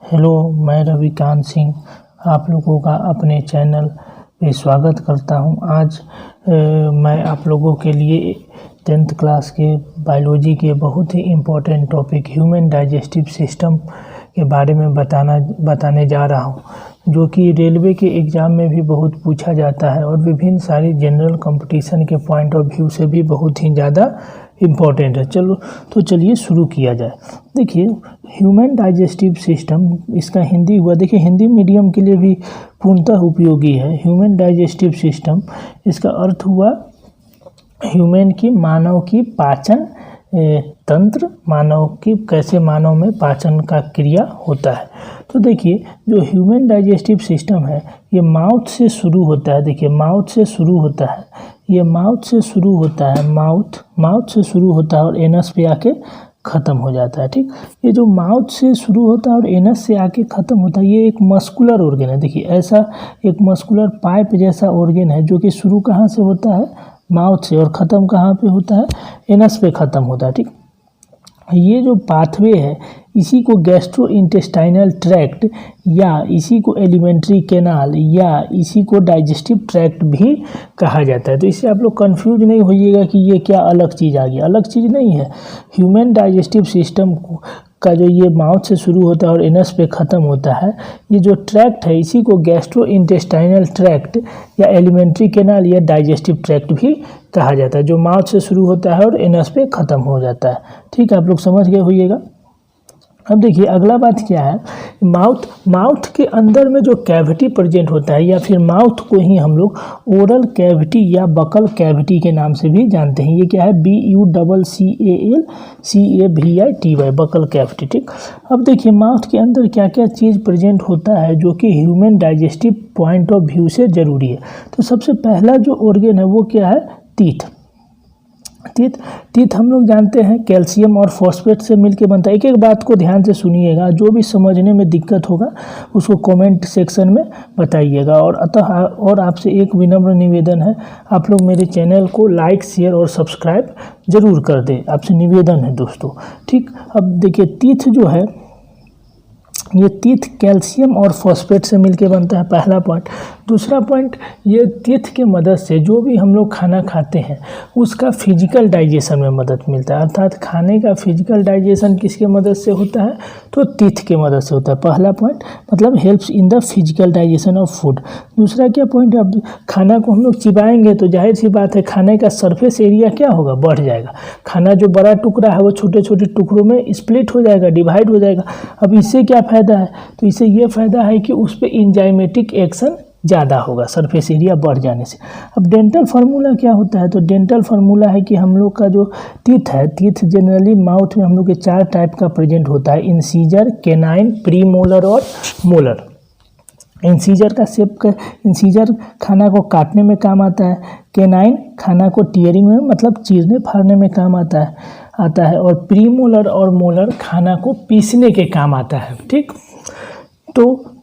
Hello, मैं रविकांत सिंह आप लोगों का अपने चैनल पे स्वागत करता हूं। आज मैं आप लोगों के लिए 10th क्लास के बायोलॉजी के बहुत ही important topic human digestive system के बारे में बताने जा रहा हूं, जो कि रेलवे के एग्ज़ाम में भी बहुत पूछा जाता है और विभिन्न सारी जनरल कंपटीशन के पॉइंट ऑफ व्यू से भी बहुत ही ज़्यादा इम्पॉर्टेंट है। चलिए शुरू किया जाए। देखिए, ह्यूमन डाइजेस्टिव सिस्टम, इसका हिंदी हुआ, देखिए हिंदी मीडियम के लिए भी पूर्णतः उपयोगी है। ह्यूमन डाइजेस्टिव सिस्टम, इसका अर्थ हुआ ह्यूमन की, मानव की पाचन तंत्र, मानव की कैसे मानव में पाचन का क्रिया होता है। तो देखिए, जो ह्यूमन डाइजेस्टिव सिस्टम है ये माउथ से शुरू होता है। देखिए, माउथ से शुरू होता है, ये माउथ से शुरू होता है, माउथ से शुरू होता है और एनस पे आके ख़त्म हो जाता है। ठीक, ये जो माउथ से शुरू होता है और एनस से आके ख़त्म होता है, ये एक मस्कुलर ऑर्गन है। देखिए, ऐसा एक मस्कुलर पाइप जैसा ऑर्गन है जो कि शुरू कहाँ से होता है, माउथ से, और ख़त्म कहाँ पे होता है, एनस पे ख़त्म होता है। ठीक, ये जो पाथवे है इसी को गैस्ट्रो इंटेस्टाइनल ट्रैक्ट या इसी को एलिमेंट्री कैनाल या इसी को डाइजेस्टिव ट्रैक्ट भी कहा जाता है। तो इससे आप लोग कंफ्यूज नहीं होइएगा कि ये क्या अलग चीज़ आ गई, अलग चीज़ नहीं है। ह्यूमन डाइजेस्टिव सिस्टम का जो ये माउथ से शुरू होता है और एनस पे ख़त्म होता है, ये जो ट्रैक्ट है इसी को गैस्ट्रो इंटेस्टाइनल ट्रैक्ट या एलिमेंट्री कैनाल या डाइजेस्टिव ट्रैक्ट भी कहा जाता है, जो माउथ से शुरू होता है और एनस पे ख़त्म हो जाता है। ठीक है, आप लोग समझ गए होइएगा। अब देखिए, अगला बात क्या है, माउथ के अंदर में जो कैविटी प्रेजेंट होता है, या फिर माउथ को ही हम लोग ओरल कैविटी या बकल कैविटी के नाम से भी जानते हैं। ये क्या है, BUCCALCAVITY, बकल कैविटी। ठीक, अब देखिए, माउथ के अंदर क्या क्या चीज़ प्रेजेंट होता है जो कि human digestive point of view से ज़रूरी है। तो सबसे पहला जो ऑर्गन है वो क्या है, टीथ हम लोग जानते हैं कैल्शियम और फॉस्फेट से मिलके बनता है। एक एक बात को ध्यान से सुनिएगा, जो भी समझने में दिक्कत होगा उसको कमेंट सेक्शन में बताइएगा। और आपसे एक विनम्र निवेदन है, आप लोग मेरे चैनल को लाइक, शेयर और सब्सक्राइब जरूर कर दें, आपसे निवेदन है दोस्तों। ठीक, अब देखिए, टीथ जो है, ये टीथ कैल्शियम और फॉस्फेट से मिलके बनता है, पहला पॉइंट। दूसरा पॉइंट, ये टीथ के मदद से जो भी हम लोग खाना खाते हैं उसका फिजिकल डाइजेशन में मदद मिलता है। अर्थात खाने का फिजिकल डाइजेशन किसके मदद से होता है, तो टीथ के मदद से होता है। पहला पॉइंट मतलब helps in the physical digestion of food. दूसरा क्या पॉइंट, अब खाना को हम लोग चिबाएंगे तो जाहिर सी बात है खाने का सरफेस एरिया क्या होगा, बढ़ जाएगा। खाना जो बड़ा टुकड़ा है वो छोटे छोटे टुकड़ों में स्प्लिट हो जाएगा, डिवाइड हो जाएगा। अब इससे क्या फ़ायदा है, तो इससे ये फ़ायदा है कि उस पर इंजाइमेटिक एक्शन ज़्यादा होगा सरफेस एरिया बढ़ जाने से। अब डेंटल फार्मूला क्या होता है, तो डेंटल फार्मूला है कि हम लोग का जो टीथ है, टीथ जनरली माउथ में हम लोग के 4 टाइप का प्रेजेंट होता है, इंसीजर, कैनाइन, प्रीमोलर और मोलर। इंसीजर का शेप, इंसीजर खाना को काटने में काम आता है, कैनाइन खाना को टीयरिंग में मतलब चीरने फाड़ने में काम आता है और प्रीमोलर और मोलर खाना को पीसने के काम आता है। ठीक, तो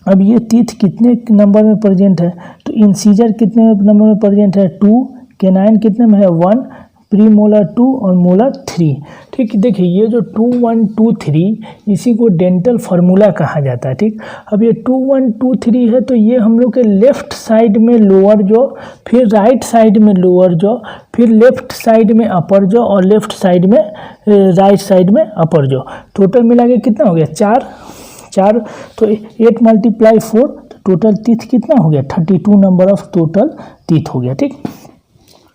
अब ये टीथ कितने नंबर में प्रेजेंट है, तो इंसीजर कितने नंबर में प्रेजेंट है, 2, कैनाइन कितने में है, 1, प्रीमोलर 2 और मोलर 3। ठीक, देखिए ये जो 2, 1, 2, 3 इसी को डेंटल फार्मूला कहा जाता है। ठीक, अब ये 2, 1, 2, 3 है तो ये हम लोग के लेफ्ट साइड में लोअर जॉ, फिर राइट साइड में लोअर जॉ, फिर लेफ्ट साइड में अपर जॉ और लेफ्ट साइड में राइट साइड में अपर जॉ, टोटल मिला के कितना हो गया, 4। तो 8 × 4 तो टोटल टीथ कितना हो गया, 32 नंबर ऑफ टोटल टीथ हो गया। ठीक,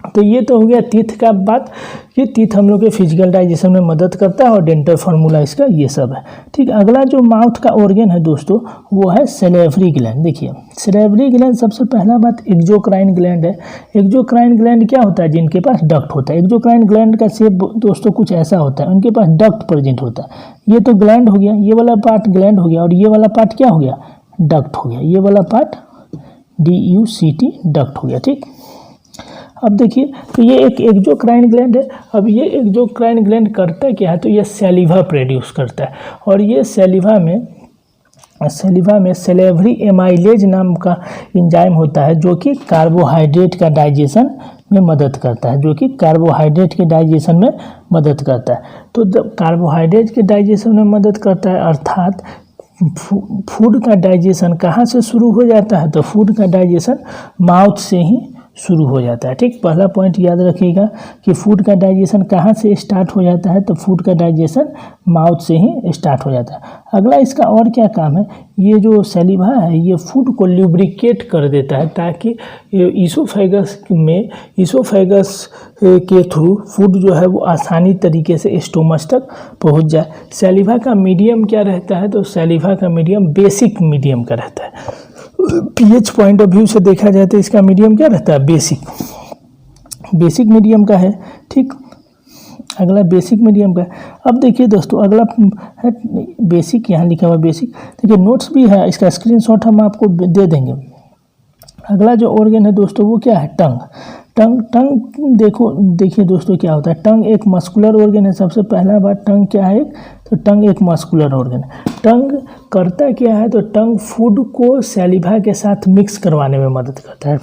तो ये तो हो गया टीथ का बात, ये टीथ हम लोग के फिजिकल डाइजेशन में मदद करता है और डेंटल फार्मूला इसका ये सब है। ठीक, अगला जो माउथ का ऑर्गन है दोस्तों वो है सैलिवरी ग्लैंड। देखिए, सैलिवरी ग्लैंड सबसे पहला बात एक्सोक्राइन ग्लैंड है। एक्सोक्राइन ग्लैंड क्या होता है, जिनके पास डक्ट होता है। एक्सोक्राइन ग्लैंड का शेप दोस्तों कुछ ऐसा होता है, उनके पास डक्ट प्रेजेंट होता है। ये तो ग्लैंड हो गया, ये वाला पार्ट ग्लैंड हो गया और ये वाला पार्ट क्या हो गया, डक्ट हो गया। ये वाला पार्ट DUCT डक्ट हो गया। ठीक, अब देखिए, तो ये एक एक्सोक्राइन ग्लैंड है। अब ये एक्सोक्राइन ग्लैंड करता क्या है, तो ये सैलिवा प्रोड्यूस करता है और ये सैलिवा में सैलिवरी एमाइलेज नाम का एंजाइम होता है जो कि कार्बोहाइड्रेट का डाइजेशन में मदद करता है, जो कि कार्बोहाइड्रेट के डाइजेशन में मदद करता है। तो जब कार्बोहाइड्रेट के डाइजेशन में मदद करता है, अर्थात फूड का डाइजेशन कहाँ से शुरू हो जाता है, तो फूड का डाइजेशन माउथ से ही शुरू हो जाता है। ठीक, पहला पॉइंट याद रखिएगा कि फूड का डाइजेशन कहाँ से स्टार्ट हो जाता है, तो फूड का डाइजेशन माउथ से ही स्टार्ट हो जाता है। अगला इसका और क्या काम है, ये जो सैलिवा है ये फूड को ल्यूब्रिकेट कर देता है, ताकि ईसोफेगस के थ्रू फूड जो है वो आसानी तरीके से स्टोमच तक पहुंच जाए। सैलिवा का मीडियम क्या रहता है, तो सैलिवा का मीडियम बेसिक मीडियम का रहता है। पीएच पॉइंट ऑफ व्यू से देखा जाए तो इसका मीडियम क्या रहता है, बेसिक मीडियम का है। ठीक, अगला बेसिक मीडियम का है। अब देखिए दोस्तों, अगला है बेसिक, यहाँ लिखा हुआ बेसिक। देखिए नोट्स भी है, इसका स्क्रीनशॉट हम आपको दे देंगे। अगला जो ऑर्गन है दोस्तों वो क्या है, टंग देखिए दोस्तों क्या होता है। टंग एक मस्कुलर ऑर्गन है। सबसे पहला बात, टंग क्या है, तो टंग एक मस्कुलर ऑर्गन है। टंग करता क्या है, तो टंग फूड को सैलिवा के साथ मिक्स करवाने में मदद करता है।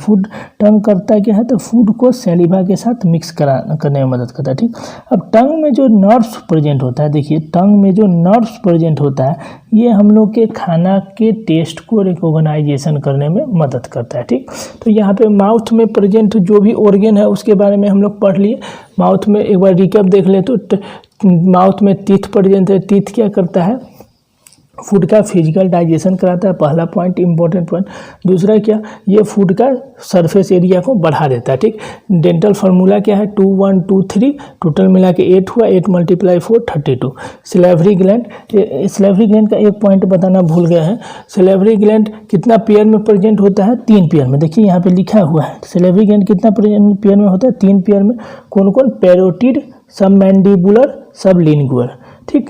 टंग करता क्या है, तो फूड को सैलिवा के साथ मिक्स करने में मदद करता है। ठीक, अब टंग में जो नर्व्स प्रेजेंट होता है, देखिए टंग में जो नर्व्स प्रेजेंट होता है ये हम लोग के खाना के टेस्ट को रिकॉग्नाइजेशन करने में मदद करता है। ठीक, तो यहाँ पे माउथ में प्रेजेंट जो भी ऑर्गन है उसके बारे में हम लोग पढ़ लिए। माउथ में एक बार रिकैप देख ले तो माउथ में टीथ प्रेजेंट है। टीथ क्या करता है, फूड का फिजिकल डाइजेशन कराता है, पहला पॉइंट, इंपॉर्टेंट पॉइंट। दूसरा क्या, ये फूड का सरफेस एरिया को बढ़ा देता है। ठीक, डेंटल फार्मूला क्या है, 2 1 2 3, टोटल मिला के 8 हुआ, 8 × 4 32। सिलेवरी ग्लैंड का एक पॉइंट बताना भूल गया है। सिलेवरी ग्लैंड कितना पेयर में प्रेजेंट होता है, 3 पेयर में। देखिए यहाँ पे लिखा हुआ है सिलेवरी ग्लैंड कितना पेयर में होता है, 3 पेयर में। कौन कौन, पैरोटिड, सब मैंडिबुलर, सब लिंगुअल। ठीक,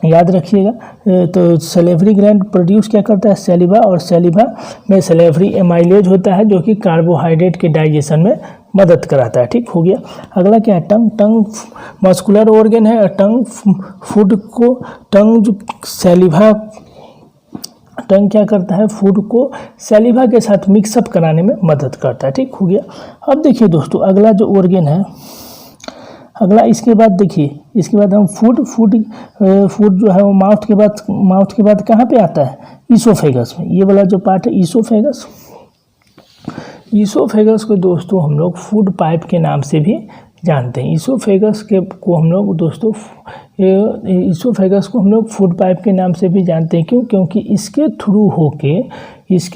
याद रखिएगा। तो सैलिवरी ग्लैंड प्रोड्यूस क्या करता है, सैलिवा, और सैलिवा में सैलिवरी एमाइलेज होता है जो कि कार्बोहाइड्रेट के डाइजेशन में मदद कराता है। ठीक, हो गया। अगला क्या है, टंग मस्कुलर ऑर्गन है। टंग फूड को टंग क्या करता है, फूड को सैलिवा के साथ मिक्सअप कराने में मदद करता है। ठीक, हो गया। अब देखिए दोस्तों, अगला जो ऑर्गन है, अगला इसके बाद देखिए, इसके बाद हम फूड जो है वो माउथ के बाद कहाँ पे आता है, ईसोफेगस में। ये वाला जो पार्ट है ईसोफेगस को दोस्तों हम लोग फूड पाइप के नाम से भी जानते हैं। ईसोफेगस को हम लोग फूड पाइप के नाम से भी जानते हैं। क्यों, क्योंकि इसके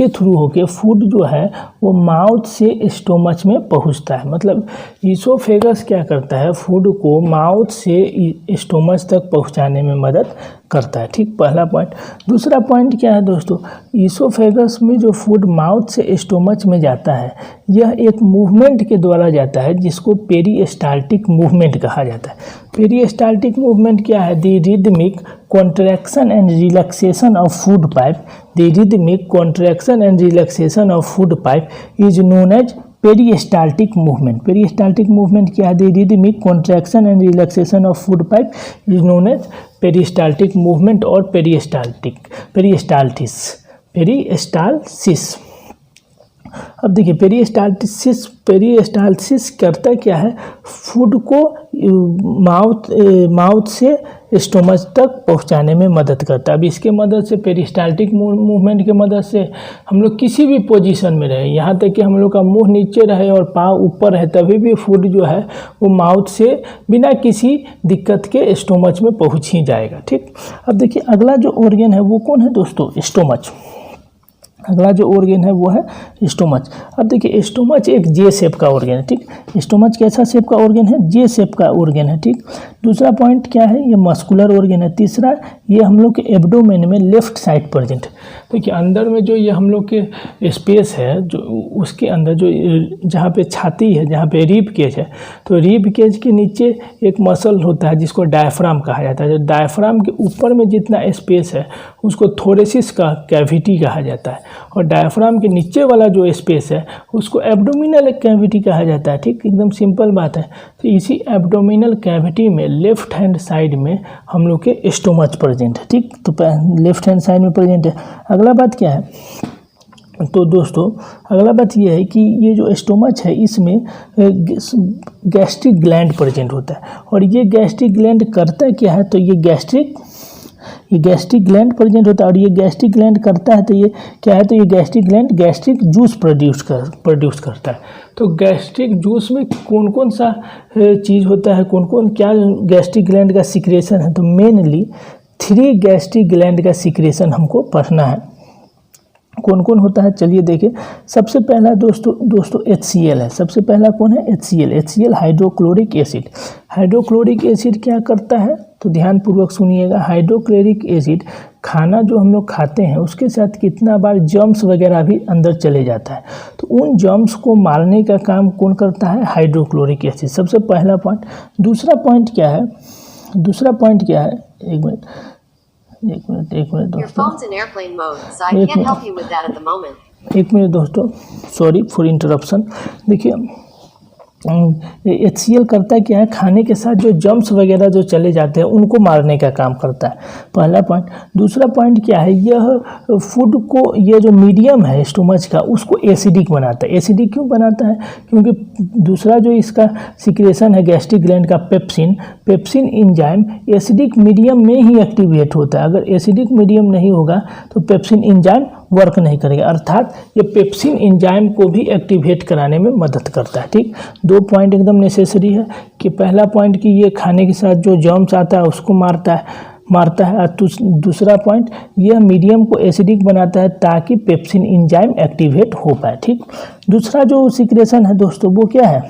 थ्रू होके फूड जो है वो माउथ से स्टोमच में पहुंचता है। मतलब ईसोफेगस क्या करता है, फूड को माउथ से स्टोमच तक पहुंचाने में मदद करता है। ठीक, पहला पॉइंट। दूसरा पॉइंट क्या है दोस्तों, ईसोफेगस में जो फूड माउथ से स्टोमच में जाता है यह एक मूवमेंट के द्वारा जाता है जिसको पेरिस्टाल्टिक मूवमेंट कहा जाता है। पेरिस्टाल्टिक मूवमेंट क्या है, the rhythmic contraction and relaxation of food pipe. The rhythmic contraction and relaxation of food pipe is known as peristaltic movement. Peristaltic movement क्या है, the rhythmic contraction and relaxation of food pipe is known as peristaltic movement और peristalsis। अब देखिए peristalsis करता क्या है, food को mouth से स्टोमच तक पहुंचाने में मदद करता है। अब इसके मदद से, पेरिस्टाल्टिक मूवमेंट के मदद से हम लोग किसी भी पोजीशन में रहे, यहाँ तक कि हम लोग का मुंह नीचे रहे और पाँव ऊपर है, तभी भी फूड जो है वो माउथ से बिना किसी दिक्कत के स्टोमच में पहुँच ही जाएगा। ठीक, अब देखिए अगला जो ऑर्गन है वो कौन है दोस्तों, स्टोमच। अगला जो ऑर्गन है वो है स्टोमच। अब देखिए स्टोमच एक जे शेप का ऑर्गन है। ठीक, स्टोमच कैसा शेप का ऑर्गन है, जे शेप का ऑर्गन है। ठीक, दूसरा पॉइंट क्या है, ये मस्कुलर ऑर्गन है। तीसरा, ये हम लोग के एब्डोमेन में लेफ्ट साइड प्रेजेंट। देखिए अंदर में जो ये हम लोग के स्पेस है, जो उसके अंदर जो जहाँ पे छाती है, जहाँ पे रिब केज है, तो रिब केज के नीचे एक मसल होता है जिसको डायफ्राम कहा जाता है। जो डायफ्राम के ऊपर में जितना स्पेस है उसको थोरेसिस का कैविटी कहा जाता है, और डायफ्राम के नीचे वाला जो स्पेस है उसको एब्डोमिनल कैविटी कहा जाता है। ठीक, एकदम सिंपल बात है। तो इसी एब्डोमिनल कैविटी में लेफ्ट हैंड साइड में हम लोग के स्टोमच प्रेजेंट है। ठीक, तो लेफ्ट हैंड साइड में प्रेजेंट है। अगला बात क्या है, तो दोस्तों अगला बात ये है कि ये जो स्टोमच है इसमें गैस्ट्रिक ग्लैंड प्रेजेंट होता है, और ये गैस्ट्रिक ग्लैंड करता क्या है, तो ये गैस्ट्रिक ग्लैंड प्रेजेंट होता है, और ये गैस्ट्रिक ग्लैंड करता है तो ये क्या है, तो ये gastric gland gastric juice produce करता है। तो गैस्ट्रिक जूस में कौन कौन सा चीज़ होता है, कौन कौन क्या गैस्ट्रिक ग्लैंड का सिक्रेशन है, तो मेनली 3 गैस्ट्रिक ग्लैंड का सिक्रेशन हमको पढ़ना है। कौन कौन होता है चलिए देखें। सबसे पहला दोस्तों HCl है। सबसे पहला कौन है, HCl hydrochloric acid. Hydrochloric acid क्या करता है, तो ध्यानपूर्वक सुनिएगा। हाइड्रोक्लोरिक एसिड खाना जो हम लोग खाते हैं उसके साथ कितना बार जर्म्स वगैरह भी अंदर चले जाता है, तो उन जर्म्स को मारने का काम कौन करता है, हाइड्रोक्लोरिक एसिड। सबसे पहला पॉइंट। दूसरा पॉइंट क्या है, एक मिनट दोस्तों, सॉरी फॉर इंटरप्शन। देखिए HCl करता क्या है, खाने के साथ जो जर्म्स वगैरह जो चले जाते हैं उनको मारने का काम करता है, पहला पॉइंट। दूसरा पॉइंट क्या है, यह फूड को, ये जो मीडियम है स्टोमच का उसको एसिडिक बनाता है। एसिडिक क्यों बनाता है, क्योंकि दूसरा जो इसका सिक्रेशन है गैस्ट्रिक ग्लैंड का पेप्सिन एंजाइम एसिडिक मीडियम में ही एक्टिवेट होता है। अगर एसिडिक मीडियम नहीं होगा तो पेप्सिन एंजाइम वर्क नहीं करेगा, अर्थात ये पेप्सिन एंजाइम को भी एक्टिवेट कराने में मदद करता है। ठीक, 2 पॉइंट एकदम नेसेसरी है कि पहला पॉइंट कि ये खाने के साथ जो जर्म्स आता है उसको मारता है और दूसरा पॉइंट यह मीडियम को एसिडिक बनाता है ताकि पेप्सिन एंजाइम एक्टिवेट हो पाए। ठीक, दूसरा जो सिक्रेशन है दोस्तों वो क्या है,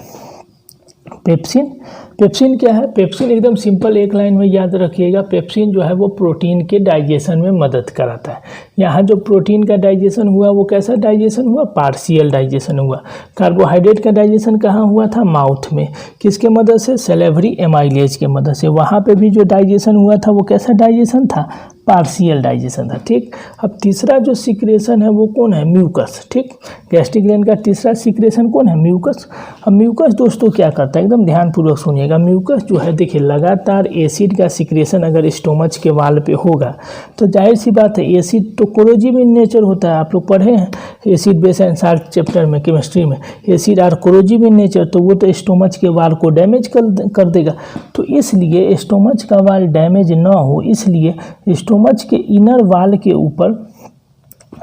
पेप्सिन क्या है, पेप्सिन एकदम सिंपल एक लाइन में याद रखिएगा। पेप्सिन जो है वो प्रोटीन के डाइजेशन में मदद कराता है। यहाँ जो प्रोटीन का डाइजेशन हुआ वो कैसा डाइजेशन हुआ, पार्शियल डाइजेशन हुआ। कार्बोहाइड्रेट का डाइजेशन कहाँ हुआ था, माउथ में, किसके मदद से, सेलेवरी एमाइलेज के मदद से। वहाँ पे भी जो डाइजेशन हुआ था वो कैसा डाइजेशन था, पार्शियल डाइजेशन था। ठीक, अब तीसरा जो सिक्रेशन है वो कौन है, म्यूकस। ठीक, गैस्ट्रिक ग्लैंड का तीसरा सिक्रेशन कौन है, म्यूकस। अब म्यूकस दोस्तों क्या करता है, एकदम ध्यानपूर्वक सुनिएगा। म्यूकस जो है देखिए, लगातार एसिड का सिक्रेशन अगर स्टोमच के वाल पे होगा तो जाहिर सी बात है, एसिड तो कोरोजिव इन नेचर होता है। आप लोग पढ़े हैं acid base and salt chapter में, केमिस्ट्री में, acid are corrosive in nature, तो वो तो स्टोमच के वाल को डैमेज कर देगा। तो इसलिए स्टोमच का वाल डैमेज ना हो, इसलिए स्टोमच के इनर वाल के ऊपर,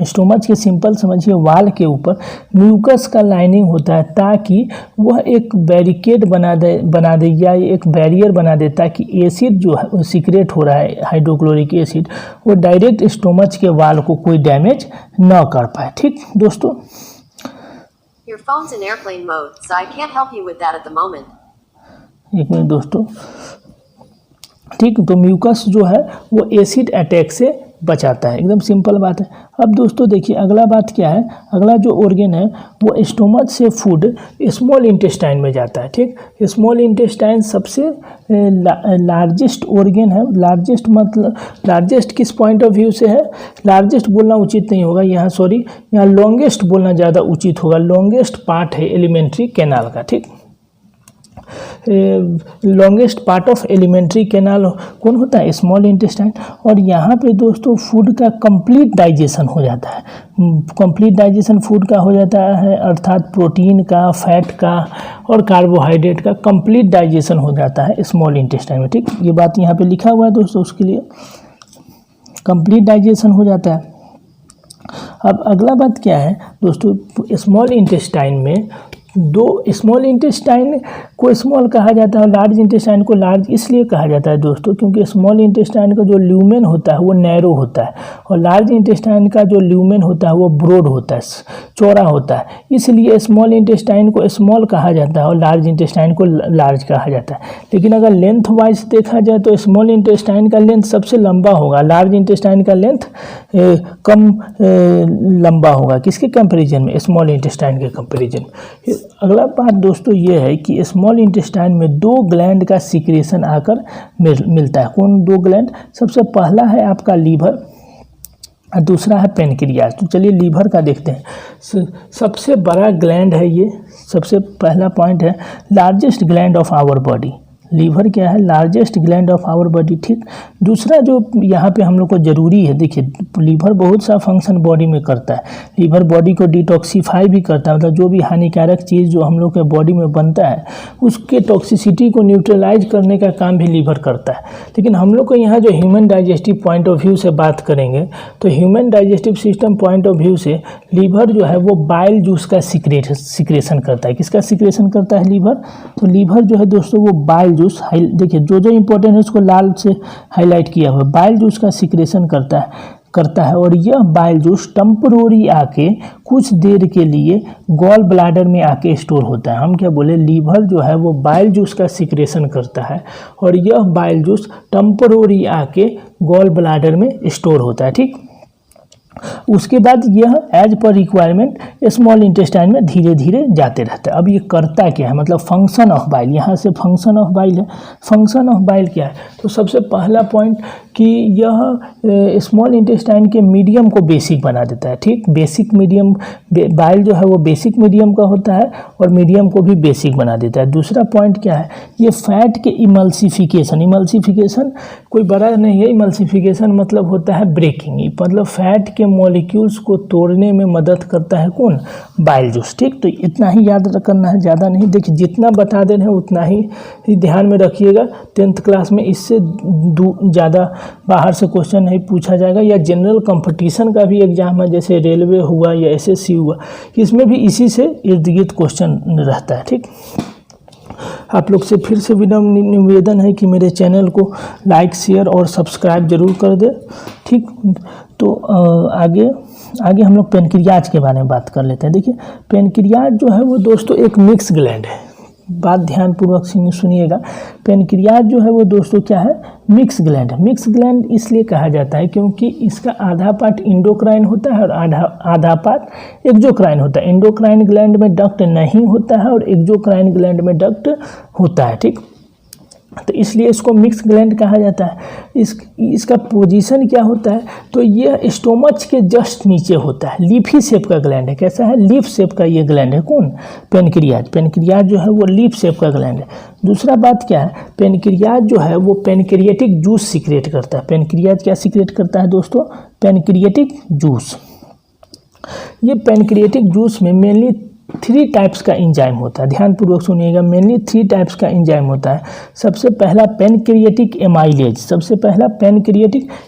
स्टोमच के सिंपल समझिए वाल के ऊपर म्यूकस का लाइनिंग होता है, ताकि वह एक बैरिकेड बना दे या एक बैरियर बना दे, ताकि एसिड जो है सीक्रेट हो रहा है हाइड्रोक्लोरिक एसिड, वो डायरेक्ट स्टोमच के वाल को कोई डैमेज न कर पाए। ठीक दोस्तों, Your phone's in airplane mode, so I can't help you with that at the moment. एक मिनट दोस्तों। ठीक, तो म्यूकस जो है वो एसिड अटैक से बचाता है, एकदम सिंपल बात है। अब दोस्तों देखिए अगला बात क्या है, अगला जो ऑर्गन है वो स्टोमच से फूड स्मॉल इंटेस्टाइन में जाता है। ठीक, स्मॉल इंटेस्टाइन सबसे लार्जेस्ट ऑर्गन है। लार्जेस्ट मतलब लार्जेस्ट किस पॉइंट ऑफ व्यू से है, लार्जेस्ट बोलना उचित नहीं होगा यहाँ, सॉरी, यहाँ लॉन्गेस्ट बोलना ज़्यादा उचित होगा। लॉन्गेस्ट पार्ट है एलिमेंट्री कैनाल का। ठीक, longest part of alimentary canal कौन होता है, स्मॉल इंटेस्टाइन। और यहाँ पे दोस्तों फूड का कंप्लीट डाइजेशन हो जाता है। कंप्लीट डाइजेशन फूड का हो जाता है, अर्थात प्रोटीन का, फैट का और कार्बोहाइड्रेट का कंप्लीट डाइजेशन हो जाता है स्मॉल इंटेस्टाइन में। ठीक, ये बात यहाँ पे लिखा हुआ है दोस्तों, उसके लिए कंप्लीट डाइजेशन हो जाता है। अब अगला बात क्या है दोस्तों, स्मॉल इंटेस्टाइन में दो, स्मॉल इंटेस्टाइन को स्मॉल कहा जाता है और लार्ज इंटेस्टाइन को लार्ज इसलिए कहा जाता है दोस्तों क्योंकि स्मॉल इंटेस्टाइन का जो ल्यूमेन होता है वो नैरो होता है और लार्ज इंटेस्टाइन का जो ल्यूमेन होता है वो ब्रॉड होता है, चौड़ा होता है। इसलिए स्मॉल इंटेस्टाइन को स्मॉल कहा जाता है और लार्ज इंटेस्टाइन को लार्ज कहा जाता है। लेकिन अगर लेंथ वाइज देखा जाए तो स्मॉल इंटेस्टाइन का लेंथ सबसे लंबा होगा, लार्ज इंटेस्टाइन का लेंथ कम लंबा होगा। किसके कंपेरिजन में, स्मॉल इंटेस्टाइन के कंपेरिजन। अगला बात दोस्तों ये है कि स्मॉल इंटेस्टाइन में दो ग्लैंड का सिक्रेशन आकर मिलता है। कौन दो ग्लैंड, सबसे पहला है आपका लीवर और दूसरा है पेनक्रियाज। तो चलिए लीवर का देखते हैं। सबसे बड़ा ग्लैंड है ये, सबसे पहला पॉइंट है largest gland of our body. Liver क्या है, largest gland of our body, ठीक। दूसरा जो यहाँ पे हम लोग को ज़रूरी है, देखिए लीवर बहुत सा फंक्शन बॉडी में करता है। लीवर बॉडी को डिटॉक्सीफाई भी करता है, मतलब जो भी हानिकारक चीज़ जो हम लोग के बॉडी में बनता है उसके टॉक्सिसिटी को न्यूट्रलाइज करने का काम भी लीवर करता है। लेकिन हम लोग को यहाँ जो human digestive point of view से बात करेंगे तो human digestive system point of view से लीवर जो है वो बाइल जूस का सिक्रेशन करता है। किसका सिक्रेशन करता है, लीवर। तो लीवर जो है दोस्तों वो बाइल जूस, देखिए जो इंपॉर्टेंट है उसको लाल से हाईलाइट किया हुआ है, बाइल जूस का सिक्रेशन करता है और यह बाइल जूस टेम्परोरी आके कुछ देर के लिए गॉल ब्लैडर में आके स्टोर होता है। हम क्या बोले, लीवर जो है वो बाइल जूस का सिक्रेशन करता है और यह बाइल जूस टेम्परोरी आके गॉल ब्लैडर में स्टोर होता है, ठीक। उसके बाद यह as per requirement small intestine में धीरे धीरे जाते रहता है। अब ये करता क्या है, मतलब फंक्शन ऑफ बाइल, यहाँ से फंक्शन ऑफ बाइल है। फंक्शन ऑफ बाइल क्या है, तो सबसे पहला पॉइंट कि यह स्मॉल इंटेस्टाइन के मीडियम को बेसिक बना देता है, ठीक। बेसिक मीडियम, बाइल जो है वो बेसिक मीडियम का होता है और मीडियम को भी बेसिक बना देता है। दूसरा पॉइंट क्या है, ये फैट के इमल्सिफिकेशन कोई बड़ा नहीं है। इमल्सिफिकेशन मतलब होता है ब्रेकिंग, मतलब फैट के मॉलिक्यूल्स को तोड़ने में मदद करता है कौन, बाइल जूस, ठीक। तो इतना ही याद करना है, ज़्यादा नहीं। देखिए जितना बता दे रहे हैं उतना ही ध्यान में रखिएगा। 10th क्लास में इससे ज़्यादा बाहर से क्वेश्चन नहीं पूछा जाएगा, या जनरल कंपटीशन का भी एग्जाम है जैसे रेलवे हुआ या एसएससी हुआ, इसमें भी इसी से इर्द गिर्द क्वेश्चन रहता है, ठीक। आप लोग से फिर से विनम्र निवेदन है कि मेरे चैनल को लाइक, शेयर और सब्सक्राइब जरूर कर दे, ठीक। तो आगे हम लोग पेनक्रियाज के बारे में बात कर लेते हैं। देखिए पेनक्रियाज जो है वो दोस्तों एक मिक्स ग्लैंड है, बात ध्यानपूर्वक सुनिएगा। पेनक्रियाज जो है वो दोस्तों क्या है, मिक्स ग्लैंड है। मिक्स ग्लैंड इसलिए कहा जाता है क्योंकि इसका आधा पार्ट इंडोक्राइन होता है और आधा पार्ट एक्सोक्राइन होता है। इंडोक्राइन ग्लैंड में डक्ट नहीं होता है और एक्सोक्राइन ग्लैंड में डक्ट होता है, ठीक। तो इसलिए इसको मिक्स ग्लैंड कहा जाता है। इसका पोजीशन क्या होता है, तो ये स्टोमच के जस्ट नीचे होता है। लीफी शेप का ग्लैंड है। कैसा है, लीफ शेप का ये ग्लैंड है कौन, पेनक्रियाज जो है वो लीफ शेप का ग्लैंड है। दूसरा बात क्या है, पेनक्रियाज जो है वो पेनक्रिएटिक जूस सीक्रेट करता है। पेनक्रियाज क्या सीक्रेट करता है दोस्तों, पेनक्रिएटिक जूस। ये पेनक्रिएटिक जूस में मेनली 3 टाइप्स का एंजाइम होता है, ध्यानपूर्वक सुनिएगा। मेनली 3 टाइप्स का एंजाइम होता है। सबसे पहला पेनक्रिएटिक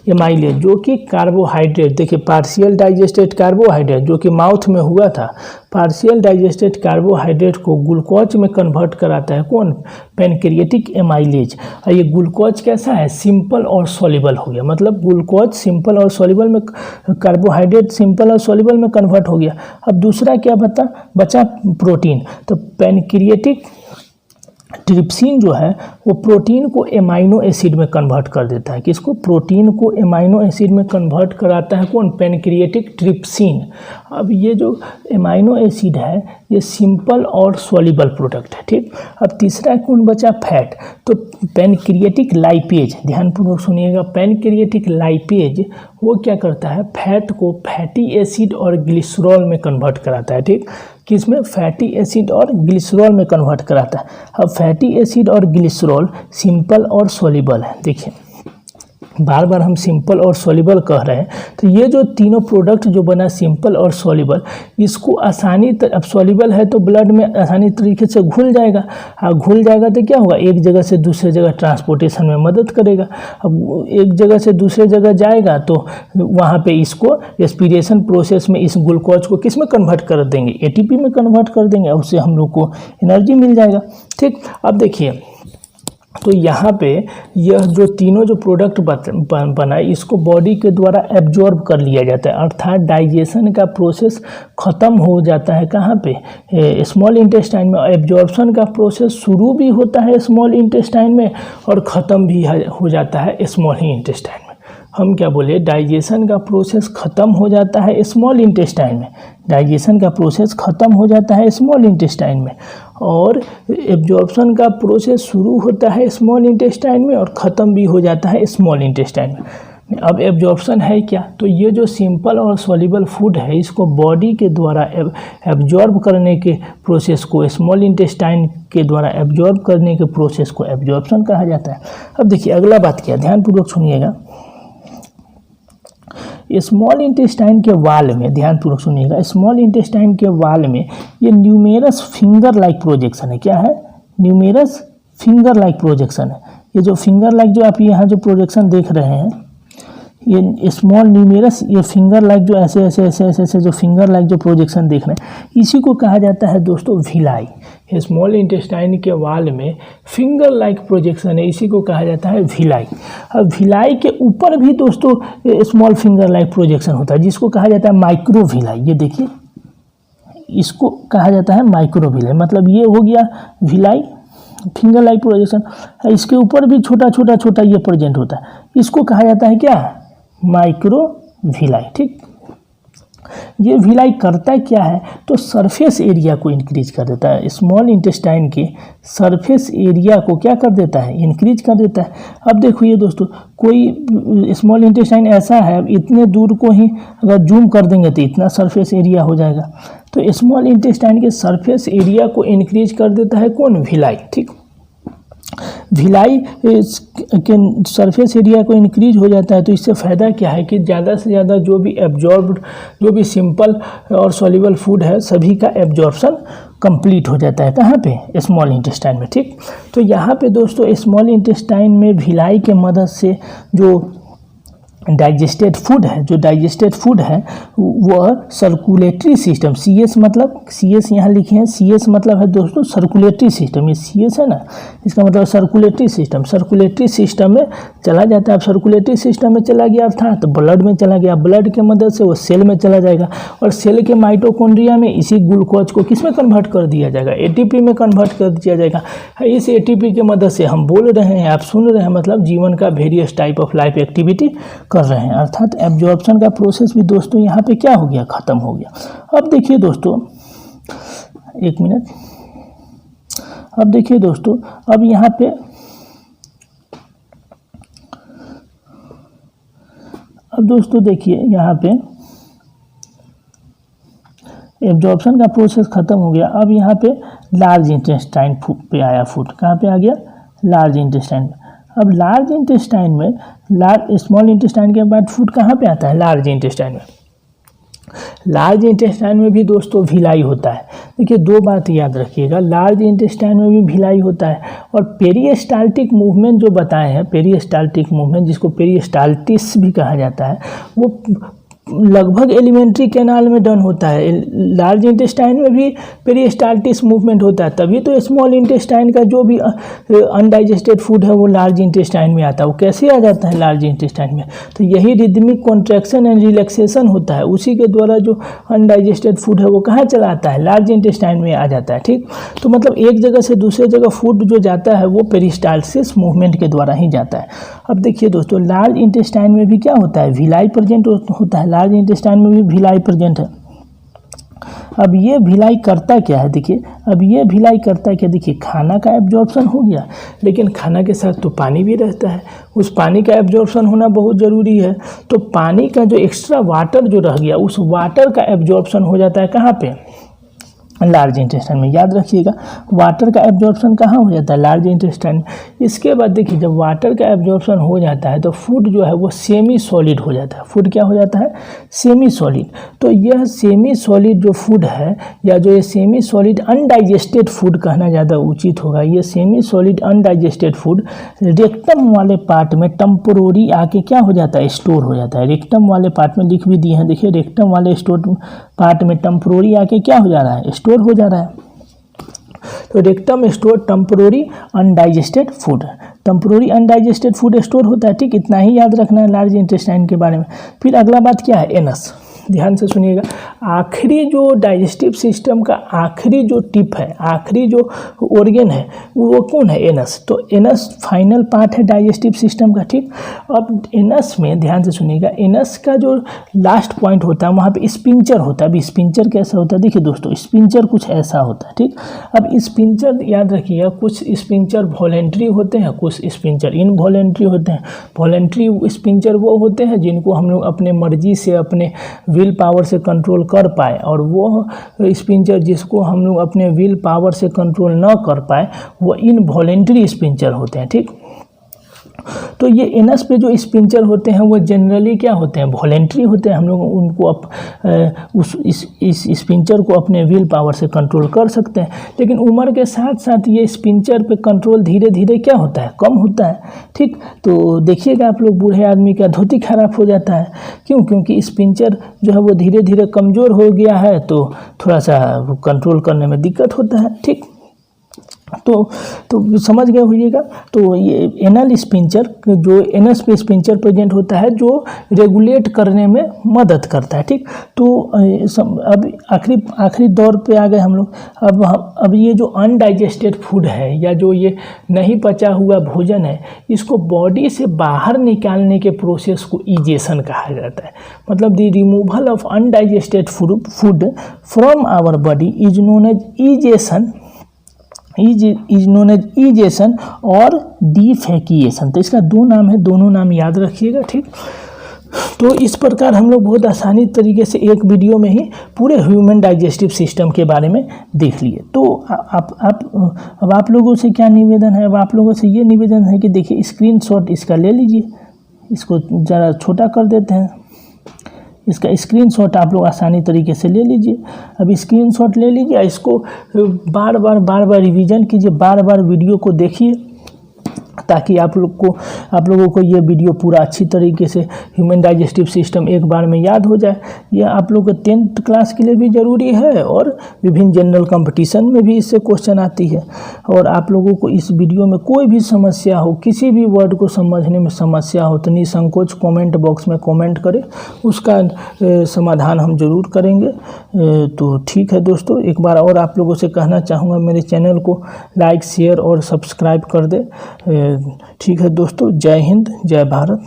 एमाइलेज, जो कि कार्बोहाइड्रेट, देखिए पार्शियल डाइजेस्टेड कार्बोहाइड्रेट जो कि माउथ में हुआ था, पार्शियल डाइजेस्टेड कार्बोहाइड्रेट को ग्लूकोज में कन्वर्ट कराता है कौन, पेनक्रिएटिक एमाइलेज। और ये ग्लूकोज कैसा है, सिंपल और सॉल्युबल हो गया, मतलब ग्लूकोज सिंपल और सॉल्युबल में, कार्बोहाइड्रेट सिंपल और सॉल्युबल में कन्वर्ट हो गया। अब दूसरा क्या बचा प्रोटीन। तो पेनक्रिएटिक ट्रिप्सिन जो है वो प्रोटीन को एमाइनो एसिड में कन्वर्ट कर देता है। किसको, प्रोटीन को एमाइनो एसिड में कन्वर्ट कराता है कौन, पेनक्रिएटिक ट्रिप्सिन। अब ये जो एमाइनो एसिड है ये सिंपल और सॉल्युबल प्रोडक्ट है, ठीक। अब तीसरा कौन बचा, फैट। तो पेनक्रिएटिक लाइपेज, ध्यानपूर्वक सुनिएगा, पेनक्रिएटिक लाइपेज वो क्या करता है, फैट को फैटी एसिड और ग्लिसरॉल में कन्वर्ट कराता है, ठीक। किसमें, फैटी एसिड और ग्लिसरॉल में कन्वर्ट कराता है। अब फैटी एसिड और ग्लिसरॉल सिंपल और सॉल्युबल है। देखिए बार बार हम सिंपल और सॉल्युबल कह रहे हैं, तो ये जो तीनों प्रोडक्ट जो बना सिंपल और सॉल्युबल, इसको अब सॉल्युबल है तो ब्लड में आसानी तरीके से घुल जाएगा। घुल जाएगा तो क्या होगा, एक जगह से दूसरे जगह ट्रांसपोर्टेशन में मदद करेगा। अब एक जगह से दूसरे जगह जाएगा तो वहाँ पे इसको रेस्पिरेशन प्रोसेस में इस ग्लूकोज को किस में कन्वर्ट कर देंगे, ATP में कन्वर्ट कर देंगे, उससे हम लोग को एनर्जी मिल जाएगा, ठीक। अब देखिए तो यहाँ पे यह जो तीनों जो प्रोडक्ट बना इसको बॉडी के द्वारा एब्जॉर्ब कर लिया जाता है, अर्थात डाइजेशन का प्रोसेस ख़त्म हो जाता है कहाँ पे, स्मॉल इंटेस्टाइन में। एब्जॉर्प्शन का प्रोसेस शुरू भी होता है स्मॉल इंटेस्टाइन में और ख़त्म भी हो जाता है स्मॉल इंटेस्टाइन में। हम क्या बोले, डाइजेशन का प्रोसेस ख़त्म हो जाता है स्मॉल इंटेस्टाइन में, डाइजेशन का प्रोसेस ख़त्म हो जाता है स्मॉल इंटेस्टाइन में, और एब्जॉर्प्शन का प्रोसेस शुरू होता है स्मॉल इंटेस्टाइन में और ख़त्म भी हो जाता है स्मॉल इंटेस्टाइन में। अब एब्जॉर्प्शन है क्या, तो ये जो सिंपल और सॉल्युबल फूड है इसको बॉडी के द्वारा एब्जॉर्ब करने के प्रोसेस को, स्मॉल इंटेस्टाइन के द्वारा एब्जॉर्ब करने के प्रोसेस को एब्जॉर्प्शन कहा जाता है। अब देखिए अगला बात क्या, ध्यानपूर्वक सुनिएगा। स्मॉल इंटेस्टाइन के वाल में, ध्यानपूर्वक सुनिएगा, स्मॉल इंटेस्टाइन के वाल में ये न्यूमेरस फिंगर लाइक प्रोजेक्शन है। क्या है? न्यूमेरस फिंगर लाइक प्रोजेक्शन है। ये जो फिंगर लाइक जो आप यहाँ जो प्रोजेक्शन देख रहे हैं, ये स्मॉल न्यूमेरस, ये फिंगर लाइक जो ऐसे ऐसे ऐसे ऐसे ऐसे जो फिंगर लाइक जो प्रोजेक्शन देख रहे हैं, इसी को कहा जाता है दोस्तों विलाई। स्मॉल इंटेस्टाइन के वाल में फिंगर लाइक प्रोजेक्शन है, इसी को कहा जाता है विलाई। अब विलाई के ऊपर भी दोस्तों स्मॉल फिंगर लाइक प्रोजेक्शन होता है जिसको कहा जाता है माइक्रो विलाई। ये देखिए, इसको कहा जाता है माइक्रो विलाई। मतलब ये हो गया विलाई, फिंगर लाइक प्रोजेक्शन, इसके ऊपर भी छोटा छोटा छोटा ये प्रेजेंट होता है, इसको कहा जाता है क्या? Micro villi. ठीक, ये विलाई करता क्या है, तो सरफेस एरिया को इंक्रीज कर देता है। स्मॉल इंटेस्टाइन के सरफेस एरिया को क्या कर देता है? इंक्रीज कर देता है। अब देखो ये दोस्तों, कोई स्मॉल इंटेस्टाइन ऐसा है, इतने दूर को ही अगर जूम कर देंगे तो इतना सरफेस एरिया हो जाएगा। तो स्मॉल इंटेस्टाइन के सरफेस एरिया को इंक्रीज कर देता है कौन? विलाई। ठीक, विलाई के सरफेस एरिया को इंक्रीज हो जाता है, तो इससे फ़ायदा क्या है कि ज़्यादा से ज़्यादा जो भी एब्जॉर्ब्ड, जो भी सिंपल और सॉल्युबल फूड है सभी का एब्जॉर्प्शन कंप्लीट हो जाता है। कहाँ पे? स्मॉल इंटेस्टाइन में। ठीक, तो यहाँ पे दोस्तों स्मॉल इंटेस्टाइन में विलाई के मदद से जो डाइजेस्टेड फूड है, जो डाइजेस्टेड फूड है वह सर्कुलेटरी सिस्टम, CS मतलब, CS यहाँ लिखे हैं, CS मतलब है दोस्तों सर्कुलेटरी सिस्टम। ये CS है ना, इसका मतलब सर्कुलेटरी सिस्टम। सर्कुलेटरी सिस्टम में चला जाता है। अब सर्कुलेटरी सिस्टम में चला गया अर्थात तो ब्लड में चला गया, ब्लड के मदद से वो सेल में चला जाएगा और सेल के माइटोकॉन्ड्रिया में इसी ग्लूकोज को किस में कन्वर्ट कर दिया जाएगा? ATP में कन्वर्ट कर दिया जाएगा। इस ATP के मदद से हम बोल रहे हैं, आप सुन रहे हैं, मतलब जीवन का various type of life activity कर रहे हैं। अर्थात एब्जॉर्प्शन का प्रोसेस भी दोस्तों यहाँ पे क्या हो गया? खत्म हो गया। अब देखिए दोस्तों, एक मिनट, अब देखिए दोस्तों, अब यहाँ पे अब दोस्तों देखिए यहाँ पे एब्जॉर्प्शन का प्रोसेस खत्म हो गया। अब यहाँ पे लार्ज इंटेस्टाइन पे आया फूड। कहाँ पे आ गया? Large intestine. अब लार्ज इंटेस्टाइन में, स्मॉल इंटेस्टाइन के बाद फूड कहाँ पे आता है? लार्ज इंटेस्टाइन में। लार्ज इंटेस्टाइन में भी दोस्तों विलाई होता है। देखिए दो बात याद रखिएगा, लार्ज इंटेस्टाइन में भी विलाई होता है और पेरिस्टाल्टिक मूवमेंट जो बताए हैं, पेरिस्टाल्टिक मूवमेंट जिसको पेरिस्टाल्टिस भी कहा जाता है, वो लगभग एलिमेंट्री कैनाल में डन होता है। लार्ज इंटेस्टाइन में भी पेरिस्टाल्टिस मूवमेंट होता है, तभी तो स्मॉल इंटेस्टाइन का जो भी अनडाइजेस्टेड फूड है वो लार्ज इंटेस्टाइन में आता है। वो कैसे आ जाता है लार्ज इंटेस्टाइन में? तो यही रिदमिक कॉन्ट्रैक्शन एंड रिलैक्सेशन होता है, उसी के द्वारा जो अनडाइजेस्टेड फूड है वो कहाँ चला आता है? लार्ज इंटेस्टाइन में आ जाता है। ठीक, तो मतलब एक जगह से दूसरे जगह फूड जो जाता है वो पेरिस्टाल्टिस मूवमेंट के द्वारा ही जाता है। अब देखिए दोस्तों, लार्ज इंटेस्टाइन में भी क्या होता है? विलाई प्रेजेंट होता है। लार्ज इंटेस्टाइन में भी विलाई प्रेजेंट है। अब ये विलाई करता क्या है? देखिए, अब ये विलाई करता क्या? देखिए, खाना का एब्जॉर्प्शन हो गया, लेकिन खाना के साथ तो पानी भी रहता है, उस पानी का एब्जॉर्प्शन होना बहुत ज़रूरी है। तो पानी का जो एक्स्ट्रा वाटर जो रह गया, उस वाटर का एब्जॉर्प्शन हो जाता है कहाँ पे? लार्ज इंटेस्टाइन में। याद रखिएगा, वाटर का एब्जॉर्प्शन कहाँ हो जाता है? Large intestine. इसके बाद देखिए, जब वाटर का एब्जॉर्प्शन हो जाता है तो फूड जो है वो सेमी सॉलिड हो जाता है। फूड क्या हो जाता है? Semi solid. तो यह सेमी सॉलिड जो फूड है, या जो ये सेमी सॉलिड अनडाइजेस्टेड फूड कहना ज़्यादा उचित होगा, ये semi solid undigested food rectum वाले पार्ट में टेम्पोररी आके क्या हो जाता है? स्टोर हो जाता है। रेक्टम वाले पार्ट में लिख भी दिए हैं, देखिए, रेक्टम वाले स्टोर पार्ट में टेम्पोररी आके क्या हो जा रहा है? स्टोर हो जा रहा है। तो rectum store temporary undigested food, temporary undigested food store होता है। ठीक, इतना ही याद रखना है लार्ज इंटेस्टाइन के बारे में। फिर अगला बात क्या है? एनस। ध्यान से सुनिएगा, आखिरी जो डाइजेस्टिव सिस्टम का आखिरी जो टिप है, आखिरी जो ऑर्गन है वो कौन है? एनस। तो एनस फाइनल पार्ट है डाइजेस्टिव सिस्टम का, ठीक। अब एनस में ध्यान से सुनिएगा, एनस का जो लास्ट पॉइंट होता है वहाँ पे स्पिंचर होता है। अब स्पिंचर कैसा होता है? देखिए दोस्तों, स्पिंचर कुछ ऐसा होता है, ठीक। अब स्पिंचर याद रखिएगा, कुछ स्पिंचर वॉलेंट्री होते हैं, कुछ स्पिंचर इनवॉलेंट्री होते हैं। वॉलेंट्री स्पिंचर वो होते हैं जिनको हम लोग अपने मर्जी से, अपने विल पावर से कंट्रोल कर पाए, और वो स्पिंचर जिसको हम लोग अपने विल पावर से कंट्रोल ना कर पाए वो इनवॉलेंट्री स्पिंचर होते हैं, ठीक। तो ये एनस पे जो स्पिंचर होते हैं वो जनरली क्या होते हैं? वॉलेंट्री होते हैं। हम लोग उनको इस स्पिंचर को अपने विल पावर से कंट्रोल कर सकते हैं, लेकिन उम्र के साथ साथ ये स्पिंचर पे कंट्रोल धीरे धीरे क्या होता है? कम होता है, ठीक। तो देखिएगा आप लोग, बूढ़े आदमी का धोती खराब हो जाता है, क्यों? क्योंकि स्पिंचर जो है वो धीरे धीरे कमज़ोर हो गया है, तो थोड़ा सा कंट्रोल करने में दिक्कत होता है, ठीक। तो समझ गए होइएगा। तो ये एनल स्पिंचर, जो एनस पे स्पिंचर प्रेजेंट होता है जो रेगुलेट करने में मदद करता है, ठीक। तो अब आखिरी दौर पे आ गए हम लोग। अब ये जो अनडाइजेस्टेड फूड है या जो ये नहीं पचा हुआ भोजन है, इसको बॉडी से बाहर निकालने के प्रोसेस को ईजेशन कहा जाता है। मतलब the removal of undigested food from our body is known as egestion, is known as egestion और डिफेकिएशन। तो इसका दो नाम है, दोनों नाम याद रखिएगा, ठीक। तो इस प्रकार हम लोग बहुत आसानी तरीके से एक वीडियो में ही पूरे ह्यूमन डाइजेस्टिव सिस्टम के बारे में देख लिए। तो अब आप लोगों से क्या निवेदन है? अब आप लोगों से ये निवेदन है कि देखिए स्क्रीनशॉट इसका ले लीजिए, इसको ज़रा छोटा कर देते हैं, इसका स्क्रीनशॉट आप लोग आसानी तरीके से ले लीजिए। अब स्क्रीनशॉट ले लीजिए, इसको बार बार रिवीजन कीजिए, बार बार वीडियो को देखिए, ताकि आप लोगों को ये वीडियो पूरा अच्छी तरीके से ह्यूमन डाइजेस्टिव सिस्टम एक बार में याद हो जाए। यह आप लोगों के 10th क्लास के लिए भी ज़रूरी है और विभिन्न जनरल कंपटीशन में भी इससे क्वेश्चन आती है। और आप लोगों को इस वीडियो में कोई भी समस्या हो, किसी भी वर्ड को समझने में समस्या हो तो निसंकोच कमेंट बॉक्स में कमेंट करें, उसका समाधान हम जरूर करेंगे। तो ठीक है दोस्तों, एक बार और आप लोगों से कहना चाहूँगा, मेरे चैनल को लाइक, शेयर और सब्सक्राइब कर दें। ठीक है दोस्तों, जय हिंद, जय भारत।